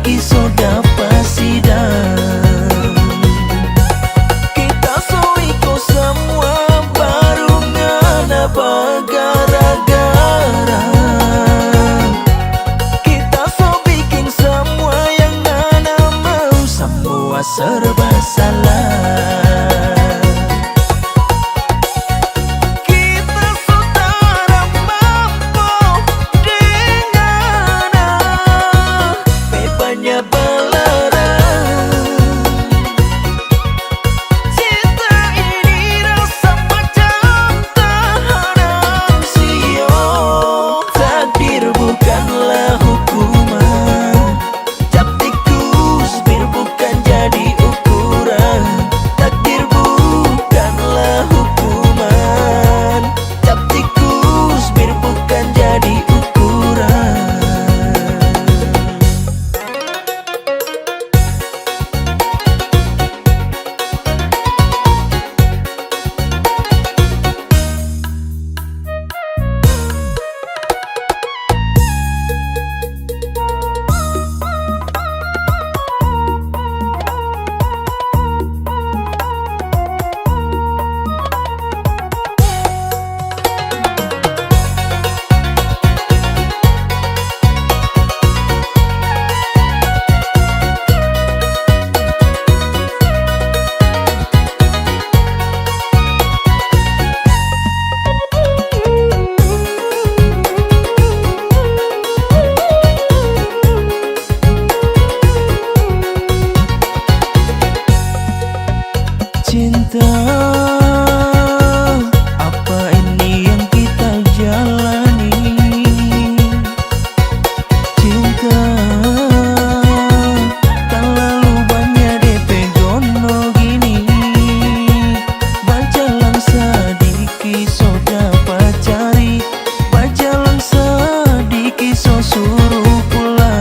kisoda pasidang. Kita soiko semua barungan apa gara-gara. Kita so bikin semua yang mana mau, semua serba salah. Cinta, apa ini yang kita jalani? Cinta, tak lalu banyak DP gono gini. Bajalan sadiki so dapat cari, bajalan sadiki so suruh pulang.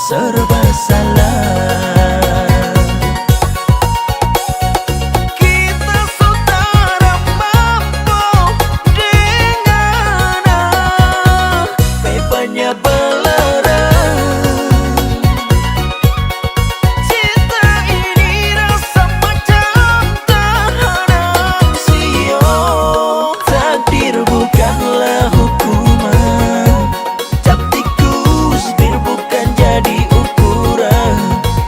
Serba salah. Kita saudara mampu dengan bebasnya belerang. Cinta ini rasa macam tahanan sio. Takdir bukanlah hukuman, cap tikus bir bukan jadi ukuran.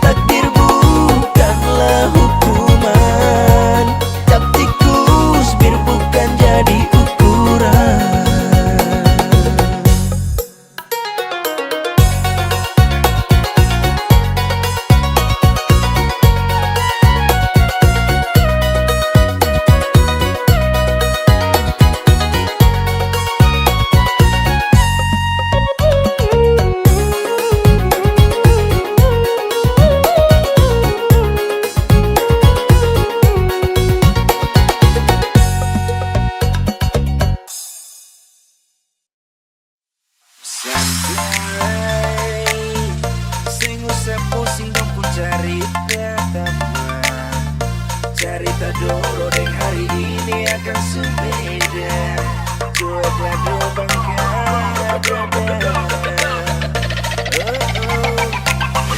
Takdir bukanlah hukuman, cap tikus bir bukan jadi ukuran. Santai, sing usah pusing dong pun cerita teman. Cerita dulu deng hari ini akan sebeda. Cueklah dulu bangga dada.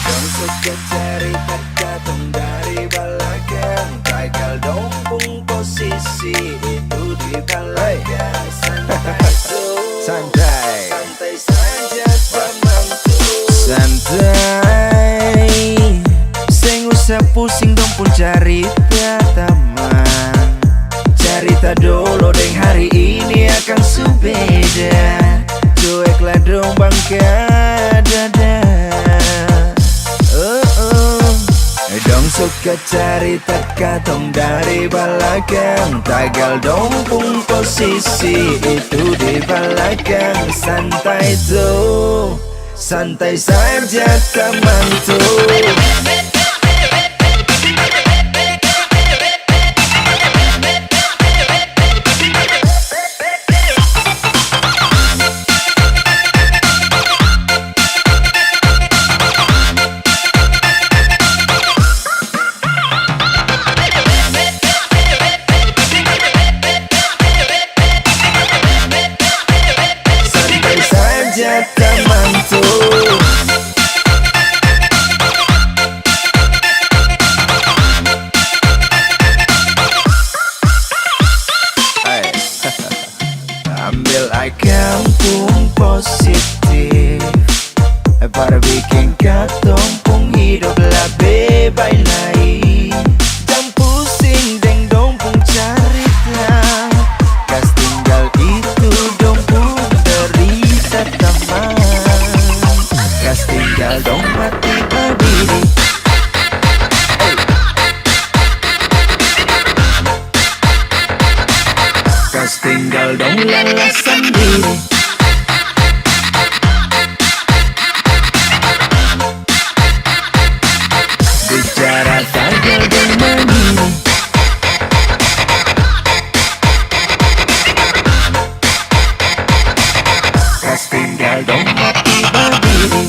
Dong suka cerita datang dari belakang. Kaikal dong pun posisi itu di belakang. Santai, santai saja temanku. Santai, sing usah pusing dong pun cerita teman. Cerita dulu deng hari ini akan sebeda. Cueklah dong bangga dada. Dong suka cerita katong dari belakang, tagal dompung posisi itu di belakang. Santai tuh, santai saja teman tuh. Teman tuh, ambil kampung positif, para bikin katong pung hidup lebih baik lagi. Jangan pusing deng dong pung cerita, kas tinggal itu dong pung derita teman. Kas tinggal dong mati berdiri. Kas tinggal dong lelah sendiri. Bicara tagal dong mandiri. Kas tinggal dong mati berdiri.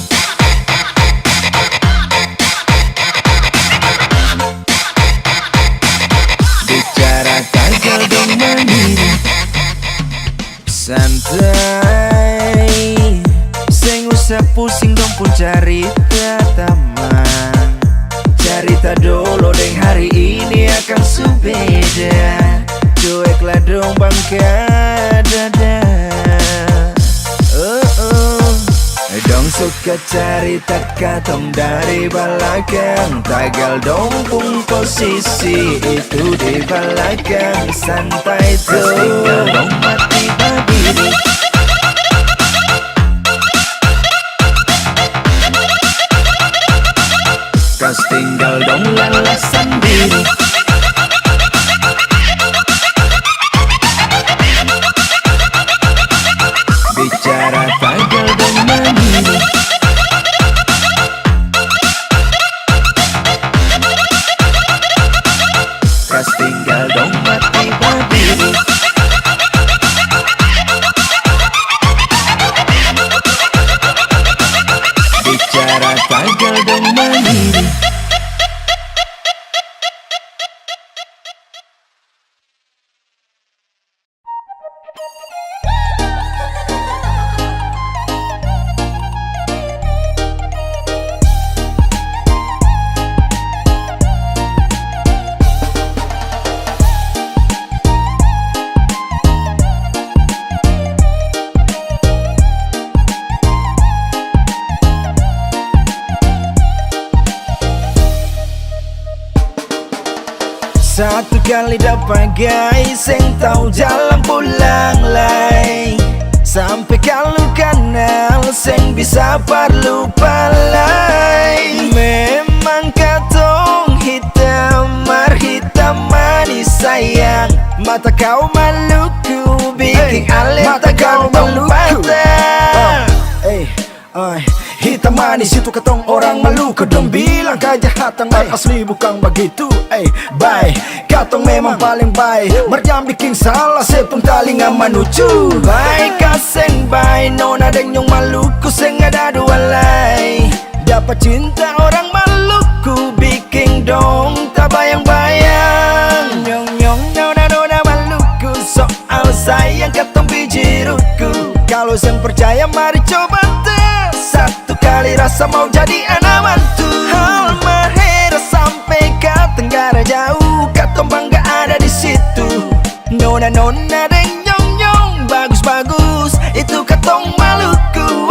Bicara tagal dong mandiri. Santai, seng usah pusing dong pun cerita teman. Cerita dulu deng hari ini akan subeda. Cueklah dong bangka dada. Dong suka cerita katong dari belakang, tagal dompung posisi itu di belakang. Santai tuh, tinggal dong mati berdiri. Kas tinggal dong lelah sendiri. Bicara tagal dong mandiri. Kas tinggal dong mati berdiri. Bicara tagal dong mandiri. Satu kali dapat guys, seng tahu jalan pulang lay. Sampai kalau kenal, seng bisa perlu palai. Memang katong hitam, hitam manis sayang. Mata kau maluku, bikin alit mata kau maluku. Hitam manis itu katong orang Maluku. Dong bilang kejahatan asli bukan begitu. Bye, katong memang paling baik. Merjam bikin salah sepung talinga menuju. Baik kaseng bye, nona deng nyong Maluku seng ada dua lay. Dapat cinta orang Maluku, bikin dong tak bayang-bayang. Nyong nyong nona Maluku, soal sayang katong biji ruku. Kalau seng percaya mari coba tes. Satu kali rasa mau jadi anak mantu. Halmahera sampai ke Tenggara jauh, katong bangga ada di situ. Nona deng nyong nyong, bagus itu katong Maluku.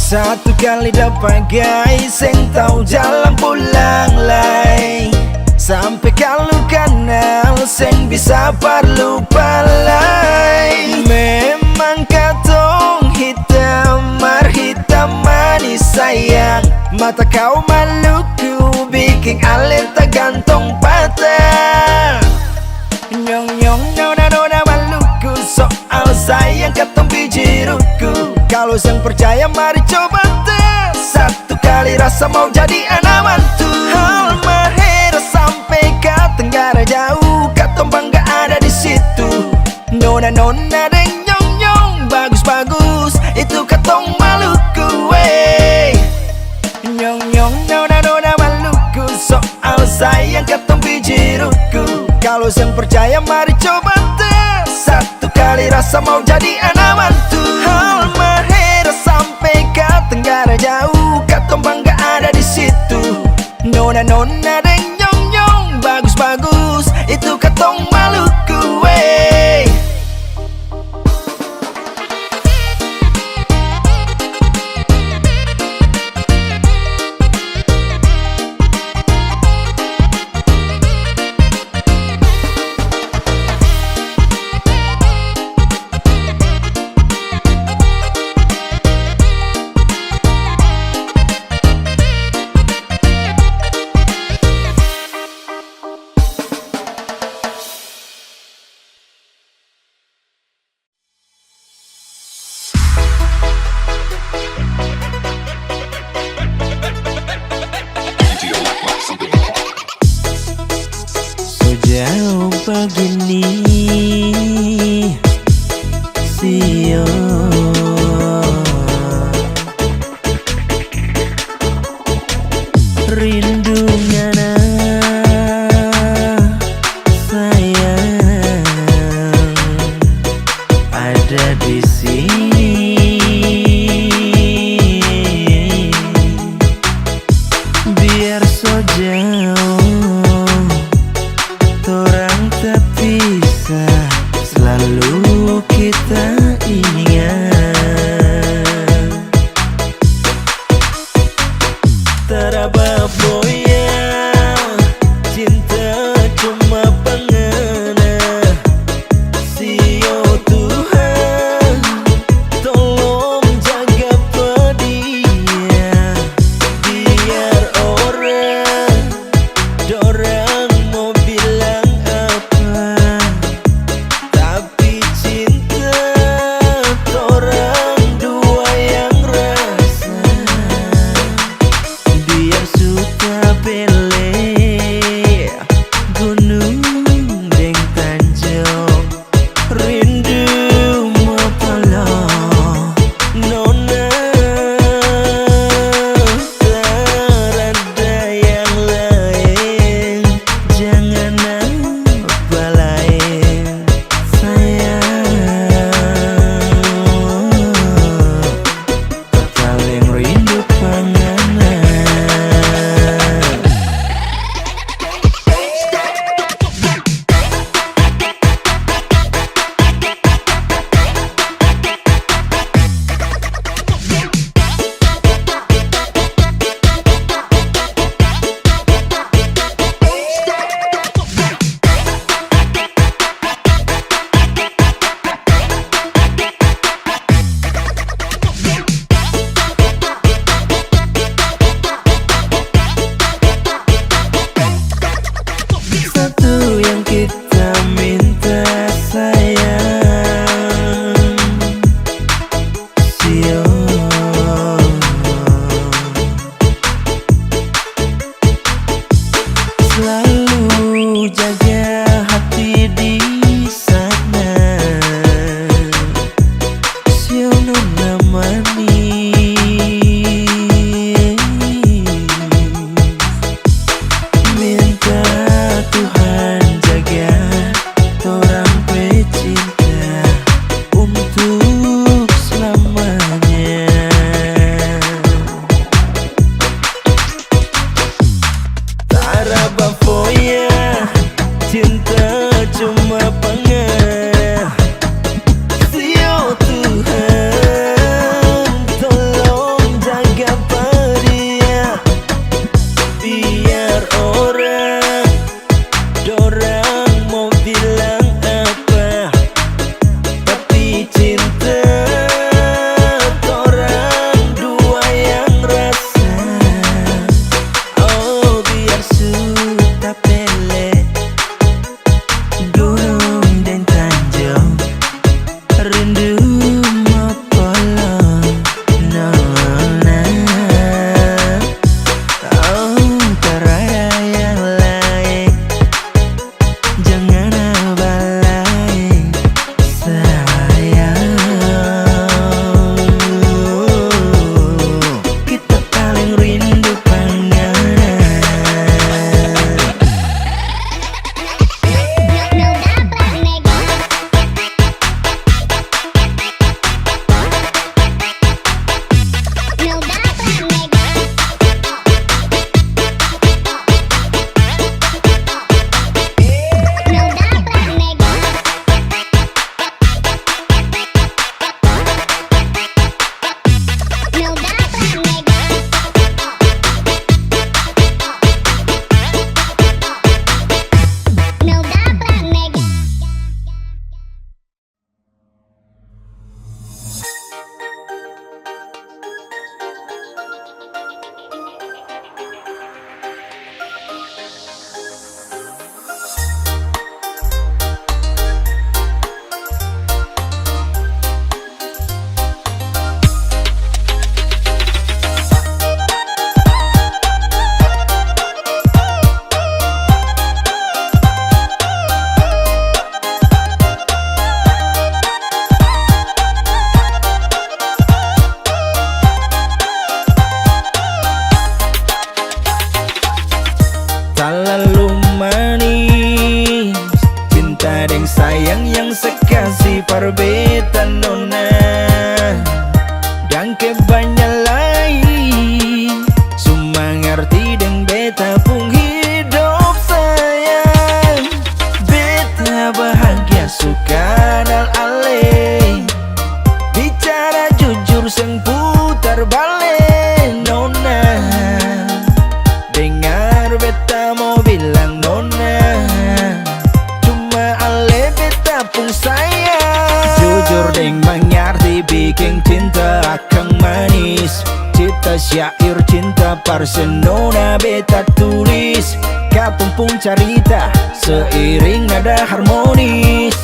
Satu kali dapat guys, sing tahu jalan pulang lay. Sampai kalau kenal, sing bisa perlu palai. Memang katong hitam, marhitam manis sayang. Mata kau maluku, bikin alir tergantung patah. Nyong nyong nona nona maluku, soal sayang katong biji ruku. Kalau yang percaya mari coba tes. Satu kali rasa mau jadi anak mantu. Halmahera sampai ke Tenggara jauh, katong bangga ada di situ. Nona nona deng nyong nyong, bagus bagus itu katong Maluku wey. Nyong nyong nona nona Maluku, soal sayang katong biji ruku. Kalau yang percaya mari coba tes. Satu kali rasa mau jadi anak mantu. Halmahera sampai ke Tenggara jauh, katong bangga ada di situ. Nona nona deng nyong nyong, bagus bagus itu katong Maluku wey. Jauh begini sio, rindu ngana sayang ada di sini. Biar so jauh orang tak bisa, selalu kita ingat. Teraba boya, cinta cuma pengena. Sio Tuhan, tolong jaga pedia. Biar orang mau bilang apa, tapi cinta orang dua yang rasa. Biar suka bele gunung deng tanjung, rindu mau pelong nona. Terada yang lain, jangan apa lain sayang. Paling rindu panganan. perbetan nona dan kebanyalai semua ngerti deng beta pun hidup sayang. Beta bahagia suka dal ale bicara jujur seng putar balik nona. Dengar beta mau bilang nona, cuma ale beta pun sayang. Jujur deng mengerti bikin cinta akan manis. Cita syair cinta parsen nona beta tulis. Katong pun cerita seiring nada harmonis.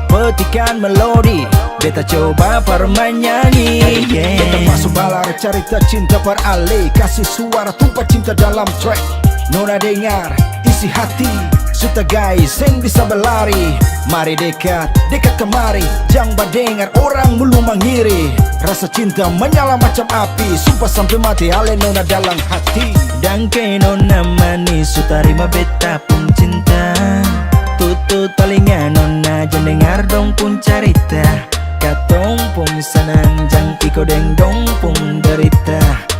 Petikan melodi beta coba permenyanyi. Beta masuk balar cerita cinta per ale, kasih suara tumpah cinta dalam track. Nona dengar isi hati suta guys yang bisa berlari. Mari dekat, dekat kemari, jangan dengar orang mulu mengiri. Rasa cinta menyala macam api, sumpah sampai mati ale nona dalam hati. Dan ke nona manis sutarima beta pun cinta. Tutut telinga nona jangan dengar dong pun cerita. Katong pun senang jang iko deng dong pun derita.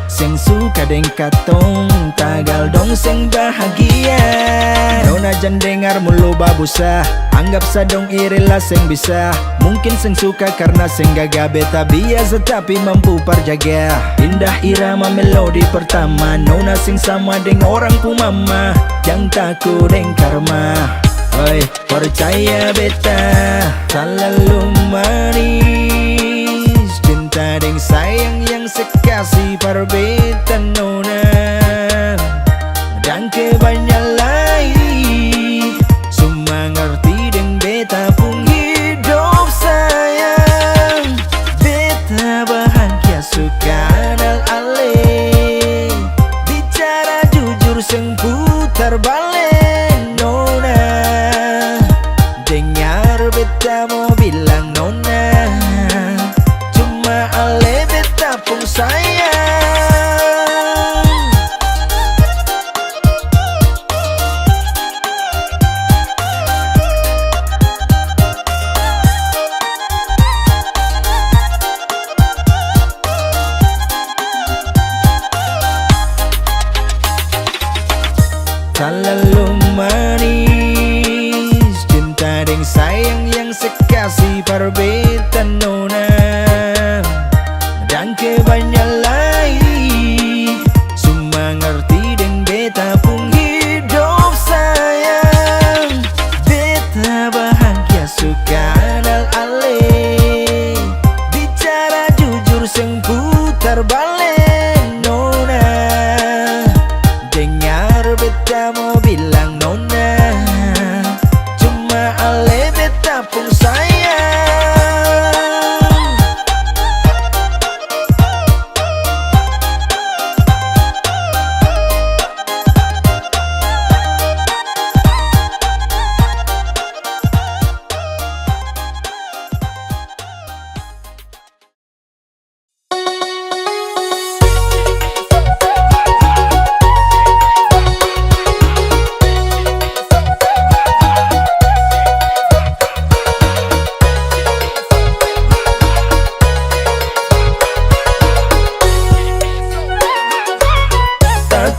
Seng suka deng katong tagal dong seng bahagia. Nona jangan dengar mulu babusa, anggap sadong irilah seng bisa. Mungkin seng suka karena seng gagah beta biasa tapi mampu perjaga. Indah irama melodi pertama, nona sing sama deng orang pu mama. Jangan takut deng karma, oi percaya beta selalu manis. Cinta deng sayang yang sekasih perbetan nona dan kebanyalai semua ngerti deng beta pun hidup sayang. Beta bahagia suka dal ale bicara jujur seng putar balik nona. Dengar beta mau bilang nona, cuma ale beta pun sayang. Selalu manis, cinta deng sayang yang sekasih perbetan nona dan kebanyalai semua ngerti deng beta pun hidup sayang. Beta bahagia suka dal ale bicara jujur seng putar balik nona. Dengar beta mau bilang nona, cuma ale beta pun sayang.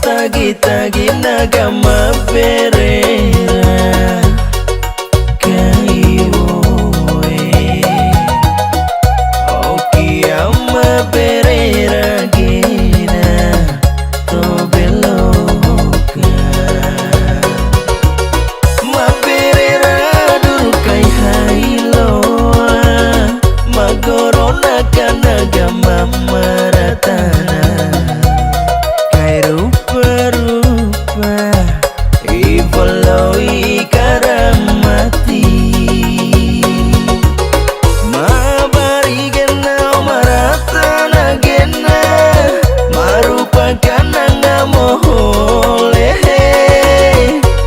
Tagi-tagi nagama berera kaiwoe oki ama berera gina to beloka ma berera durukai hailoa magorona kanagama maratana. Rupa-rupa Ivoloi karamati Mabari gena maratana gena Marupakan nangamohole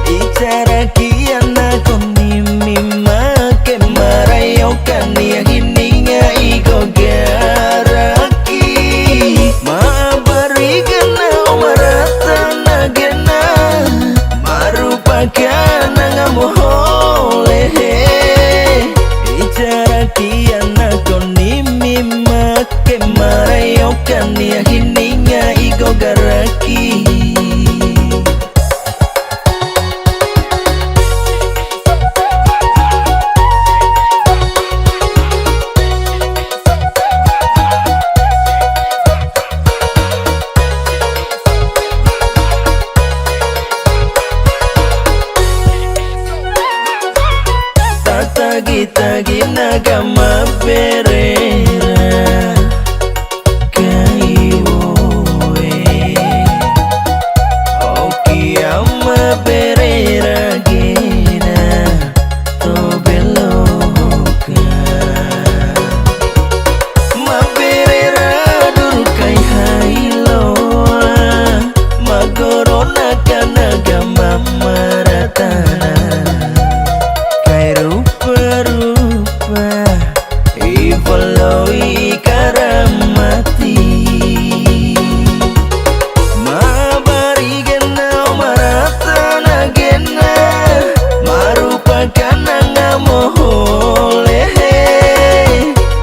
Icara kiana kondimi make marayokan yahininga igogaraki Mabari gena maratana gena marupakan nangamohole Icara kiana kan ya hininga igo garaki. Tagi-tagi nagama berera kaiwoe Oki ama berera gena to beloka Ma berera durkai hailoa Magorona kanagama maratana Rupa-rupa Ivoloi karamati Mabari gena maratana gena Marupakan ngamoholehe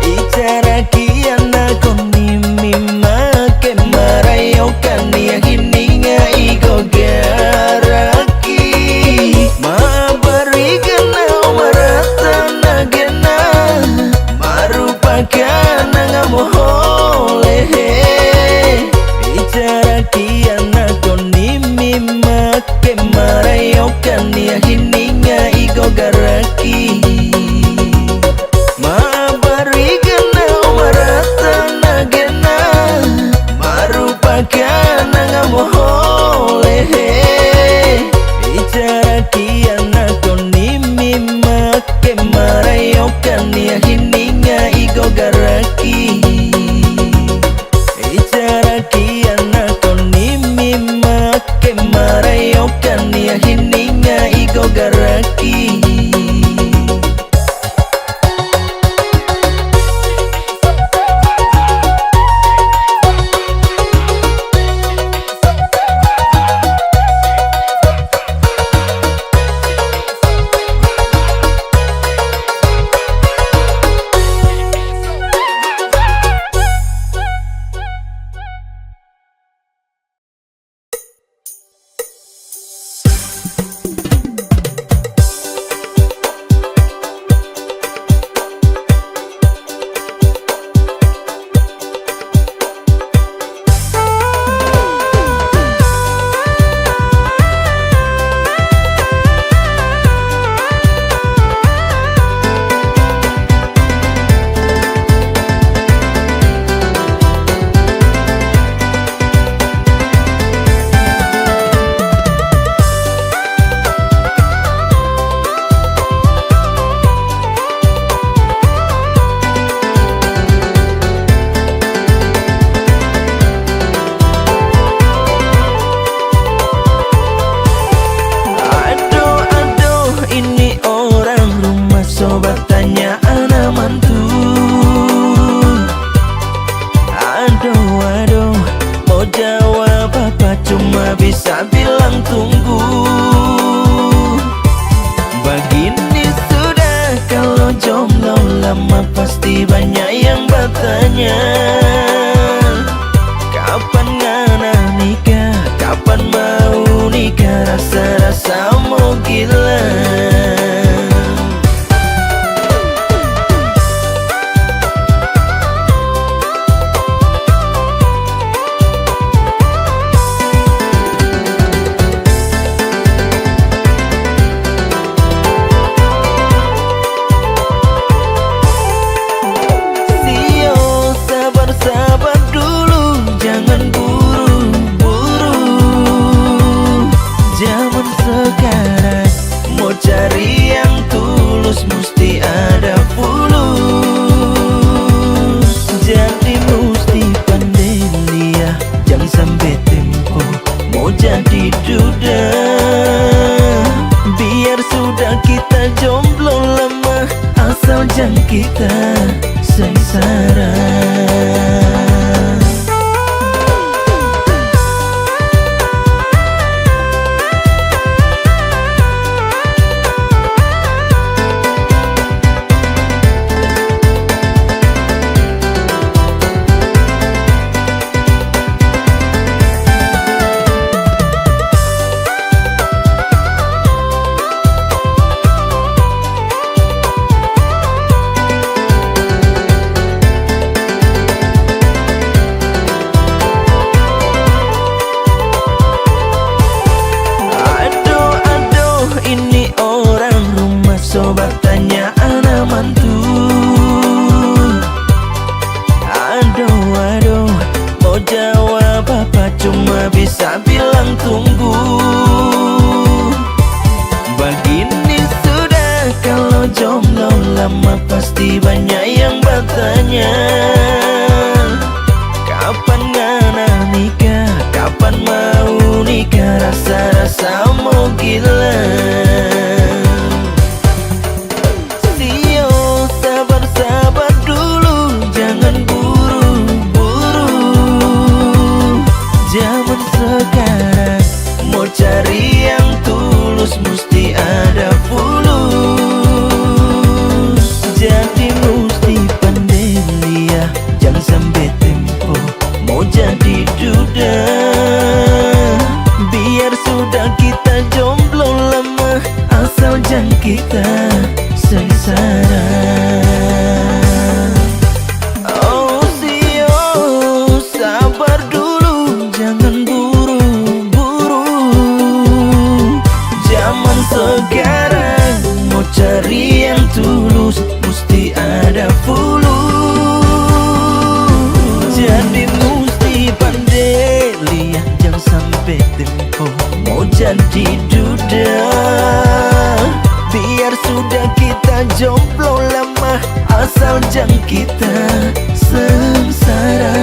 Icara kiana konimi make marayokan ya hininga igo garaki Mabari gena maratana gena marupakan ngamoholehe Icara kiana konimi make marayokan ya hininga igo garaki Mabari gena maratana gena marupakan ngamoholehe Icara kiana konimi make marayokan ya hininga igo garaki Icara kiana konimi make marayokan ya hininga igo garaki Bisa bilang tunggu Begini sudah kalau jomblo lama pasti banyak yang bertanya Kapan ngana nikah, kapan mau nikah Rasa-rasa mau gila Cari yang tulus mesti ada fulus Jadi mesti pandai liah Jangan sampai tempo mau jadi duda Biar sudah kita jomblo lama Asal jangan kita sengsara banyak yang bertanya, kapan ngana nikah, kapan mau nikah, rasa-rasa mau gila. Sio, sabar-sabar dulu, jangan buru-buru. Zaman sekarang mau cari yang tulus mesti ada fulus. Jadi mesti pandai lihat, jangan sampai tempo mau jadi duda. Biar sudah kita jomblo lama, asal jangan kita sengsara. Oh Sio, sabar dulu, jangan buru-buru. Zaman sekarang mau cari yang tulus mesti ada fulus. Jadi mesti pandai lihat, jangan sampai tempo mau jadi duda. Biar sudah kita jomblo lama, asal jangan kita sengsara.